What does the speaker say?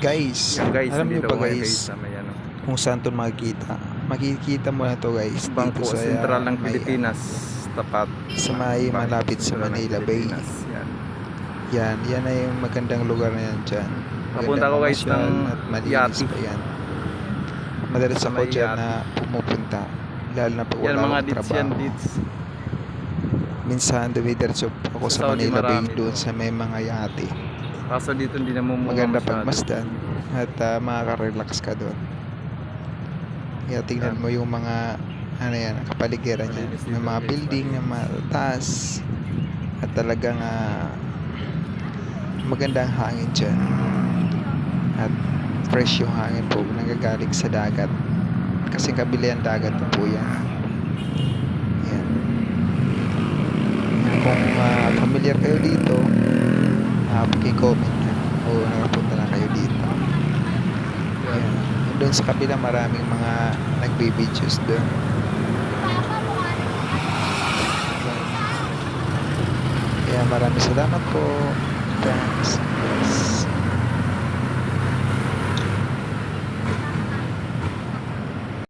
Guys, Yan guys, alam niyo nandito ba ko ngayon guys guys sa may ano, kung saan to makikita? Makikita mo na to guys Bangko dito sa Sentral ng may, Pilipinas, tapat sa ng may Bangko malapit sa Sentral ng Manila Bay. Pilipinas. Yan ay yung magandang lugar na yan dyan. Napunta ko guys ng at malinis Yati. pa yan. Madalas Sa ako may dyan Yati. na pumupunta. Lalo na pag Yan wala mga akong deets yan, trabaho. deets. Minsan dumidiretso ako Sa sa Saudi Manila Bay marami doon to. sa may mga yate. Kaso dito hindi na mumuha Maganda masyado. pagmasdan at makaka-relax ka doon. Kaya tingnan mo yung mga ano yan, kapaligiran niya, Malinis ng dito, mga guys, building na malinis. mataas at talagang magandang hangin dyan at fresh yung hangin po nanggagaling sa dagat kasi kabila ang dagat na po yan. Yan. Kung familiar kayo dito, paki-comment na o nakapunta na kayo dito. Yan. Doon sa kabila maraming mga nagbe-videos doon. Kaya maraming salamat po. Thanks.